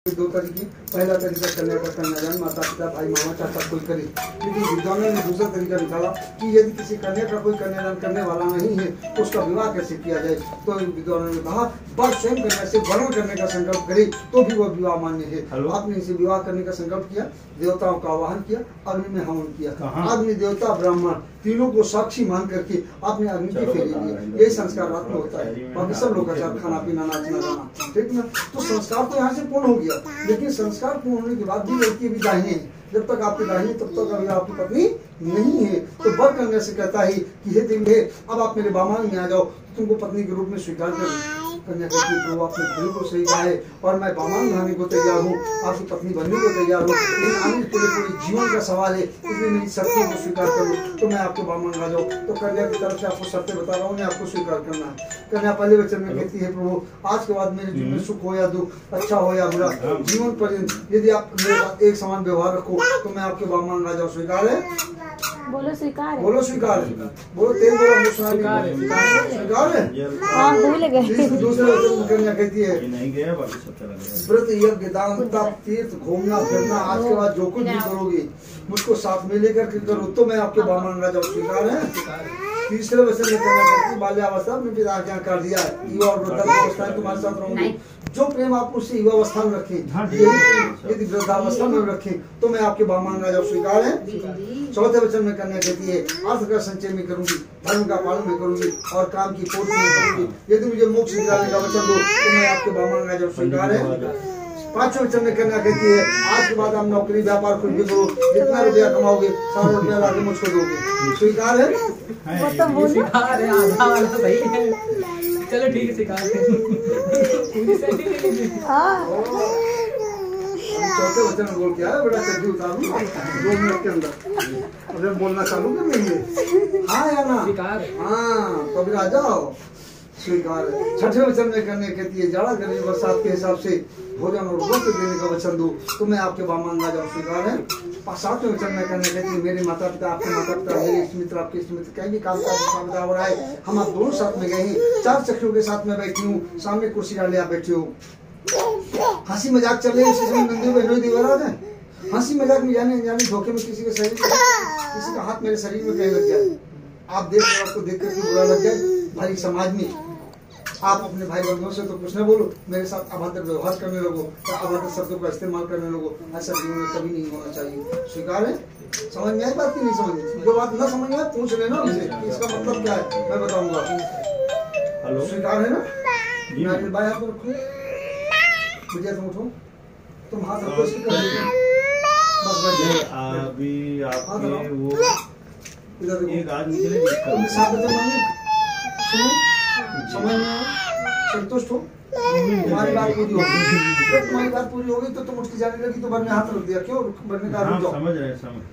दो तरीके, पहला तरीका कन्या का कन्यादान, माता पिता भाई मामा चाचा कोई करे। लेकिन विद्वानों ने दूसरा तरीका निकाला कि यदि किसी कन्या का कोई कन्यादान करने वाला नहीं है तो उसका विवाह कैसे किया जाए। तो विद्वानों ने कहा वर स्वयं कन्या से वर्ण करने का संकल्प करे तो भी वह विवाह मान्य है। आपने इसे विवाह करने का संकल्प किया, देवताओं का आवाहन किया, अग्नि में हवन किया। अग्नि देवता ब्राह्मण तीनों को साक्षी मान करके आपने अग्नि की फेरी दी। ये संस्कार रात में होता है। बाकी सब लोग खाना पीना नाचना गाना, ठीक ना। तो संस्कार तो यहाँ से पूर्ण हो गया, लेकिन संस्कार पूर्ण होने के बाद भी लड़की अभी दाहिने है। जब तक आपकी दाहिनी तब तक अभी आपकी पत्नी नहीं है। तो वर कन्या से कहता है कि हे देवी, अब आप मेरे बामान में आ जाओ, तुमको पत्नी के रूप में स्वीकार कर। कन्या कहती है प्रभु आपने बिल्कुल सही कहा है और मैं बामान बनाने को तैयार हूँ, आपकी पत्नी बनने को तैयार हूँ, लेकिन आगे पूरे जीवन का सवाल है, इसलिए मेरी शर्तों को स्वीकार करूँ तो मैं आपके बामान आ जाऊँ। तो कन्या की तरफ से आपको शर्तें बता रहा हूँ, उन्हें आपको स्वीकार करना है। कन्या पहले वचन में कहती है प्रभु आज के बाद मेरे जीवन में सुख हो या दुख, अच्छा हो या बुरा, जीवन पर्यंत यदि आप मेरे साथ एक समान व्यवहार रखो तो मैं आपके बामान आ जाऊँ। स्वीकार है? बोलो स्वीकार है। बोलो स्वीकार है। बोलो तेज बोलो, स्वीकार है। स्वीकार है। हाँ भूल गए। दूसरे वचन में कन्या कहती है व्रत यज्ञ दान तप तीर्थ घूमना फिरना आज के बाद जो कुछ भी करोगे मुझको साथ में लेकर के करो तो मैं आपके बामान आ जाऊँ। स्वीकार है? तीसरे वचन में कन्या कहती है बाल्यावस्था अपने पिता के यहाँ कर दिया है, युवा और वृद्धावस्था में तुम्हारे साथ रहूंगी। जो प्रेम आप उससे युवावस्था में रखें, यदि वृद्धावस्था में रखें तो मैं आपके बामान आ जाऊँ। स्वीकार है? चौथे वचन में कन्या कहती है अर्थ का संचय में करूंगी, धर्म का पालन में करूंगी और काम की पूर्ति में करूंगी। यदि मुझे मोक्ष दिलाने का वचन दो तो मैं आपके बामान आ जाऊँ। स्वीकार है? पांचवें वचन में कन्या कहती है आज के बाद आप नौकरी व्यापार कुछ भी करो, जितना रुपया कमाओगे सारा रुपया लाके मुझको दोगे। स्वीकार है? स्वीकार है, आधा वाला सही है। चलो ठीक है, स्वीकार है। चौथे वचन में बोल क्या है बड़ा चड्डी उतारू 2 मिनट के अंदर अगर बोलना चालू कर देंगे। हाँ या ना? हाँ तो अभी आ जाओ। स्वीकार है। छठे वचन में कन्या कहती है जाड़ा गर्मी बरसात के हिसाब से भोजन और वस्त्र देने का वचन दो तो मैं आपके बामान आ जाऊँ। स्वीकार है? सातवें वचन में कन्या कहती है मेरे माता पिता आपके माता पिता मेरे इष्ट मित्र आपके इष्ट मित्र कहीं भी काम का हो रहा है, हम आप दोनों साथ में गए हैं, 4 चक्रियों के साथ में बैठी हूँ, सामने कुर्सी डाले आप बैठे हो, हंसी मजाक चल रही है, उसी समय नंदी बहनोई दीवार है। हंसी मजाक में जाने अनजाने धोखे में किसी के शरीर किसी का हाथ मेरे शरीर में कहीं लग जाए, आप देख रहे आपको देख करके बुरा लग जाए, भाई समाज में आप अपने भाई बंधुओं से तो कुछ न बोलो, मेरे साथ अभद्र व्यवहार करने लगो, अभद्र शब्दों का इस्तेमाल करने लगो, ऐसा जीवन में कभी नहीं होना चाहिए। स्वीकार है? समझ में आई बात की नहीं समझ? जो बात न समझ में पूछ लेना मुझे इसका मतलब क्या है, मैं बताऊंगा। स्वीकार है ना? भाई हाथ रखो, मुझे तुम उठो, तुम हाथ रखो इसकी कर अभी आपके वो इधर एक आदमी के लिए साथ सुनो, समझ में संतुष्ट हो, तुम्हारी बात पूरी होगी। जब तुम्हारी बात पूरी होगी तो तुम उठ के जाने लगी तो बर में हाथ रख दिया, क्यों बरने का रुक जाओ। समझ रहे समझ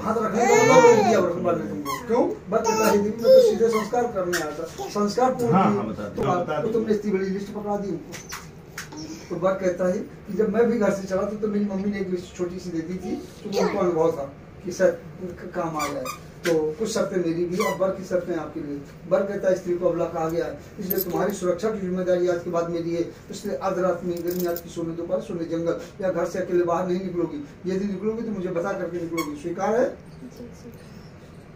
हाथ रखने का मतलब रोक दिया बर ने तुमको, क्यों? बात बता ही दी, मैं तो सीधे संस्कार करने आया था, संस्कार पूर्ण तो तुमने इतनी बड़ी लिस्ट पकड़ा दी उनको। तो बर कहता है कि जब मैं भी घर से चला तो मेरी मम्मी ने एक लिस्ट छोटी सी दे दी थी तो उनको अनुभव था कि सर काम आ जाए, तो कुछ शर्तें मेरी भी और बर की शर्तें आपके लिए। बर कहता है स्त्री को अबला कहा गया है, इसलिए तुम्हारी सुरक्षा की जिम्मेदारी आज के बाद मेरी है, इसलिए अर्धरात में गर्मी आज की सोने दोपहर सोने जंगल या घर से अकेले बाहर नहीं निकलोगी, यदि निकलोगी तो मुझे बता करके निकलोगी। स्वीकार है?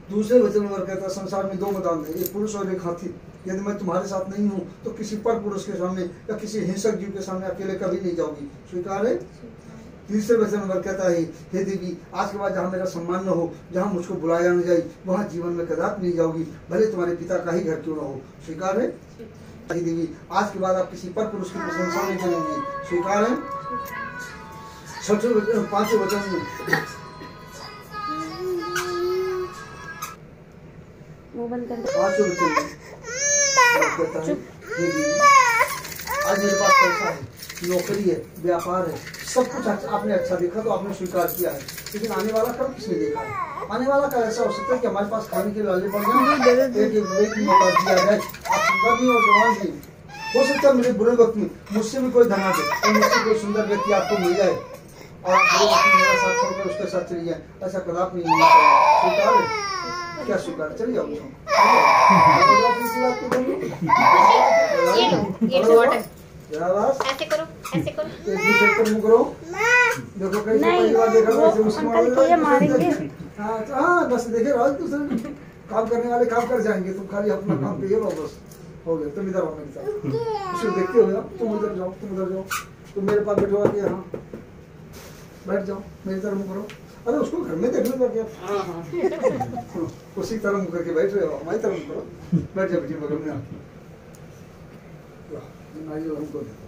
दूसरे वचन में बर कहता है संसार में 2 मैदान है, एक पुरुष और एक हाथी, यदि मैं तुम्हारे साथ नहीं हूँ तो किसी पर पुरुष के सामने या किसी हिंसक जीव के सामने अकेले कभी नहीं जाओगी। स्वीकार है? तीसरे वचन में कहता है हे देवी आज के बाद जहाँ मेरा सम्मान न हो, जहाँ मुझको बुलाया न जाए, वहाँ जीवन में कदापि नहीं जाओगी, भले तुम्हारे पिता का ही घर क्यों न हो। स्वीकार है? हे देवी आज के बाद आप किसी पर पुरुष की प्रशंसा नहीं करेंगी। स्वीकार है? पांचवें वचन में पांचवें वचन में कहता है हे देवी आज मेरे पास पैसा है, नौकरी है, व्यापार है, सब कुछ आपने अच्छा देखा तो आपने स्वीकार किया है, लेकिन आने वाला कल किसने देखा है? आने वाला कल ऐसा हो सकता है कि हमारे पास खाने के लाले पड़ जाए, एक मौका दिया जाए, आप सुंदर भी और जवान भी हो सकता है मेरे बुरे वक्त में मुझसे भी कोई धना दे और मुझसे कोई सुंदर व्यक्ति आपको मिल जाए और बुरे वक्त में मेरा साथ छोड़कर उसके साथ चली जाए, ऐसा कदापि नहीं होना चाहिए। स्वीकार है? क्या स्वीकार? चलिए जाओ शाबाश। ऐसे करो, ऐसे करो। एक दूसरे पर मुंह करो। देखो कैसे नहीं, पहली बार देखा वो कैसे मुस्कुरा अंकल रहे हो, तुझे मारेंगे। हाँ बस देखे रहो दूसरे काम करने वाले काम कर जाएंगे, तुम खाली अपना काम पे रहो बस। हो गया, तुम इधर आओ मेरे साथ। उसको देखते हो यार, तुम उधर जाओ, तुम उधर जाओ, तुम मेरे पास बैठो आके यहाँ बैठ जाओ, मेरी तरफ मुंह करो। अरे उसको घर में देखने लग गया, उसी तरह मुंह करके बैठ रहे हो, हमारी तरफ मुंह करो। बैठ जाओ बेटी बगल में आके, आइए हमको देखो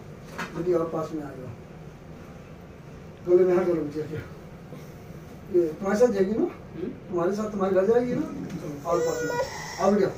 बेटी, और पास में आ जाओ, गले में हाथ डालो बेटी आके। ये तुम्हारे साथ जाएगी ना, तुम्हारे साथ तुम्हारे घर जाएगी ना, और पास में आओ बेटा।